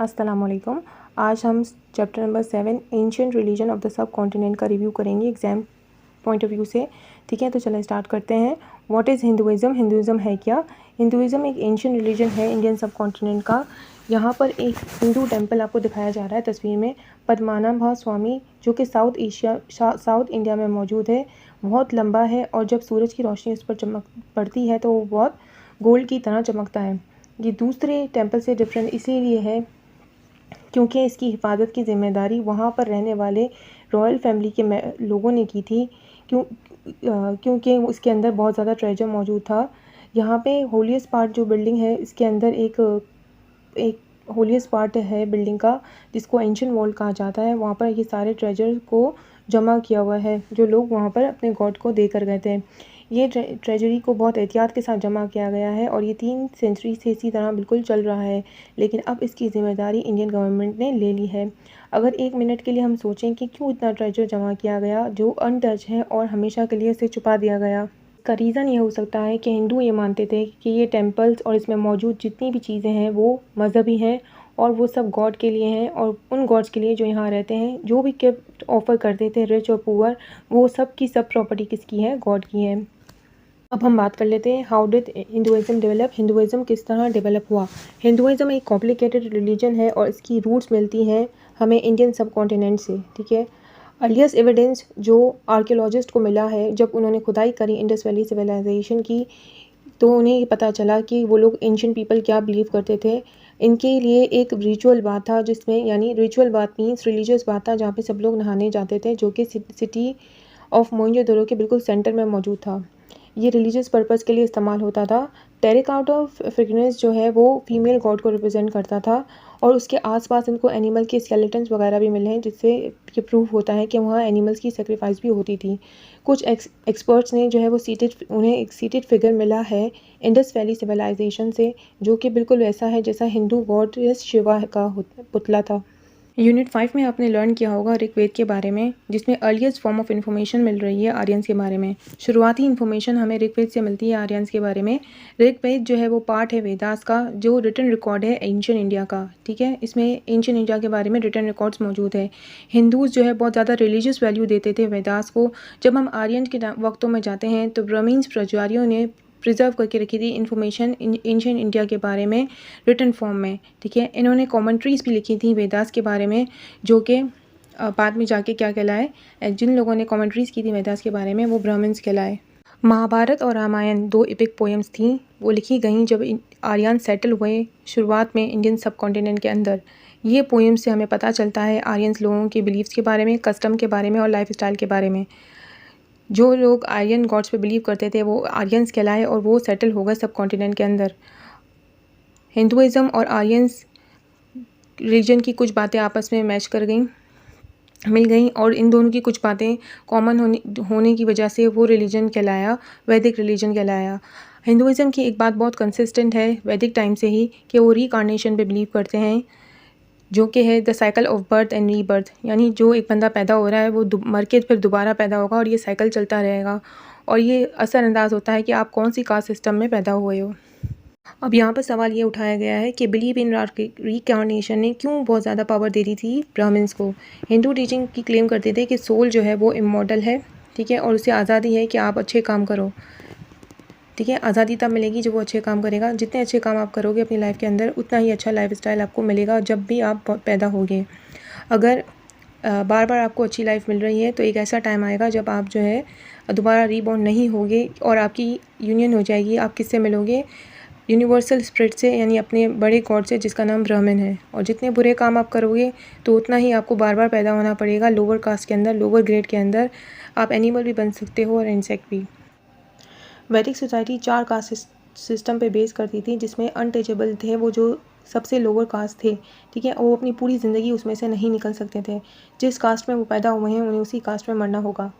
अस्सलाम वालेकुम। आज हम chapter number 7 ancient religion of the sub continent का रिव्यू करेंगे एग्जाम पॉइंट ऑफ व्यू से। ठीक है, तो चलो स्टार्ट करते हैं। What is Hinduism? हिंदुइज़्म है क्या? हिंदुइज़्म एक एंशिएंट रिलीजन है इंडियन सब कॉन्टिनेंट का। यहाँ पर एक हिंदू टेम्पल आपको दिखाया जा रहा है तस्वीर में, पद्मनाभ स्वामी, जो कि साउथ इंडिया में मौजूद है। बहुत लंबा है और जब सूरज की रोशनी उस पर चमक पड़ती है तो वो बहुत गोल्ड की तरह चमकता है। ये दूसरे टेम्पल से डिफरेंट इसीलिए है क्योंकि इसकी हिफाजत की ज़िम्मेदारी वहाँ पर रहने वाले रॉयल फैमिली के लोगों ने की थी। क्योंकि उसके अंदर बहुत ज़्यादा ट्रेजर मौजूद था। यहाँ पे होलीएस्ट पार्ट जो बिल्डिंग है, इसके अंदर एक होलीएस्ट पार्ट है बिल्डिंग का, जिसको एंशिएंट वॉल कहा जाता है। वहाँ पर ये सारे ट्रेजर को जमा किया हुआ है जो लोग वहाँ पर अपने गॉड को दे कर गए थे। ये ट्रेजरी को बहुत एहतियात के साथ जमा किया गया है और ये 3 सेंचुरी से इसी तरह बिल्कुल चल रहा है, लेकिन अब इसकी ज़िम्मेदारी इंडियन गवर्नमेंट ने ले ली है। अगर एक मिनट के लिए हम सोचें कि क्यों इतना ट्रेजर जमा किया गया जो अनटच है और हमेशा के लिए इसे छुपा दिया गया, का रीज़न ये हो सकता है कि हिंदू ये मानते थे कि ये टेम्पल्स और इसमें मौजूद जितनी भी चीज़ें हैं वो मज़हबी हैं और वो सब गॉड के लिए हैं, और उन गॉड्स के लिए जो यहाँ रहते हैं जो भी गिफ्ट ऑफ़र करते थे रिच और पुअर, वो सब की सब प्रॉपर्टी किसकी है? गॉड की है। अब हम बात कर लेते हैं how did Hinduism develop. Hinduism किस तरह डेवलप हुआ? हिंदुइज़्म एक कॉम्प्लिकेटेड रिलीजन है और इसकी रूट्स मिलती हैं हमें इंडियन सब कॉन्टिनेंट से। ठीक है, अर्लीस्ट एविडेंस जो आर्कियोलॉजिस्ट को मिला है जब उन्होंने खुदाई करी इंडस वैली सिविलाइजेशन की, तो उन्हें ये पता चला कि वो लोग एंशिएंट पीपल क्या बिलीव करते थे। इनके लिए एक रिचुअल बाथ था, जिसमें यानी ritual bath means religious bath था, जहाँ पे सब लोग नहाने जाते थे, जो कि सिटी ऑफ मोइंजोदड़ो के बिल्कुल सेंटर में मौजूद था। ये रिलीजियस पर्पस के लिए इस्तेमाल होता था। टेराकोटा फिगनेस जो है वो फीमेल गॉड को रिप्रेजेंट करता था और उसके आसपास इनको एनिमल के स्केलेटन्स वगैरह भी मिले हैं, जिससे ये प्रूफ होता है कि वहाँ एनिमल्स की सेक्रीफाइस भी होती थी। कुछ एक्सपर्ट्स ने जो है वो उन्हें एक सीटेड फिगर मिला है इंडस वैली सिविलाइजेशन से, जो कि बिल्कुल वैसा है जैसा हिंदू गॉडेस शिवा का पुतला था। यूनिट 5 में आपने लर्न किया होगा ऋग्वेद के बारे में, जिसमें अर्लीस्ट फॉर्म ऑफ इन्फॉर्मेशन मिल रही है आर्यंस के बारे में। शुरुआती इन्फॉर्मेशन हमें ऋग्वेद से मिलती है आर्यंस के बारे में। ऋग्वेद जो है वो पार्ट है वेदास का, जो रिटन रिकॉर्ड है एंशिएंट इंडिया का। ठीक है, इसमें एंशिएंट इंडिया के बारे में रिटन रिकॉर्ड्स मौजूद है। हिंदूज़ जो है बहुत ज़्यादा रिलीजियस वैल्यू देते थे वेदास को। जब हम आर्यन के वक्तों में जाते हैं तो ब्राह्मीण्स प्रजारियों ने प्रिजर्व करके रखी थी इन्फॉर्मेशन एंशिएंट इंडिया के बारे में रिटन फॉर्म में। ठीक है, इन्होंने कमेंट्रीज़ भी लिखी थी वेदास के बारे में, जो कि बाद में जाके क्या कहलाए, जिन लोगों ने कमेंट्रीज़ की थी वेदास के बारे में वो ब्राह्मण्स कहलाए। महाभारत और रामायण 2 एपिक पोएम्स थी, वो लिखी गई जब आर्यन सेटल हुए शुरुआत में इंडियन सब कॉन्टिनेंट के अंदर। ये पोएम से हमें पता चलता है आर्यंस लोगों के बिलीव्स के बारे में, कस्टम के बारे में और लाइफ स्टाइल के बारे में। जो लोग आर्यन गॉड्स पे बिलीव करते थे वो आर्यंस कहलाए और वो सेटल हो गए सब कॉन्टिनेंट के अंदर। हिंदुइज़्म और आर्यंस रिलीजन की कुछ बातें आपस में मैच कर गई, मिल गई, और इन दोनों की कुछ बातें कॉमन होने की वजह से वो रिलीजन कहलाया, वैदिक रिलीजन कहलाया। हिंदुइज़्म की एक बात बहुत कंसिस्टेंट है वैदिक टाइम से ही कि वो रीकार्नेशन पे बिलीव करते हैं, जो कि है the cycle of birth and rebirth, यानी जो एक बंदा पैदा हो रहा है वो मर के फिर दोबारा पैदा होगा और ये साइकिल चलता रहेगा, और ये असरअंदाज होता है कि आप कौन सी कास्ट सिस्टम में पैदा हुए हो। अब यहाँ पर सवाल ये उठाया गया है कि बिलीव इन रीकार्नेशन ने क्यों बहुत ज़्यादा पावर दे दी थी ब्राह्मण्स को। हिंदू टीचिंग की क्लेम करते थे कि सोल जो है वो इमॉर्टल है, ठीक है, और उसे आज़ादी है कि आप अच्छे काम करो। ठीक है, आज़ादी तब मिलेगी जब वो अच्छे काम करेगा। जितने अच्छे काम आप करोगे अपनी लाइफ के अंदर, उतना ही अच्छा लाइफ स्टाइल आपको मिलेगा जब भी आप पैदा होगे। अगर बार बार आपको अच्छी लाइफ मिल रही है तो एक ऐसा टाइम आएगा जब आप जो है दोबारा रीबॉर्न नहीं होगे और आपकी यूनियन हो जाएगी। आप किससे मिलोगे? यूनिवर्सल स्पिरिट से, यानी अपने बड़े गॉड से जिसका नाम ब्राह्मण है। और जितने बुरे काम आप करोगे तो उतना ही आपको बार बार पैदा होना पड़ेगा लोअर कास्ट के अंदर, लोअर ग्रेड के अंदर। आप एनिमल भी बन सकते हो और इंसेक्ट भी। वैदिक सोसाइटी 4 कास्ट सिस्टम पे बेस करती थी, जिसमें अनटचेबल थे वो जो सबसे लोअर कास्ट थे। ठीक है, वो अपनी पूरी ज़िंदगी उसमें से नहीं निकल सकते थे। जिस कास्ट में वो पैदा हुए हैं उन्हें उसी कास्ट में मरना होगा।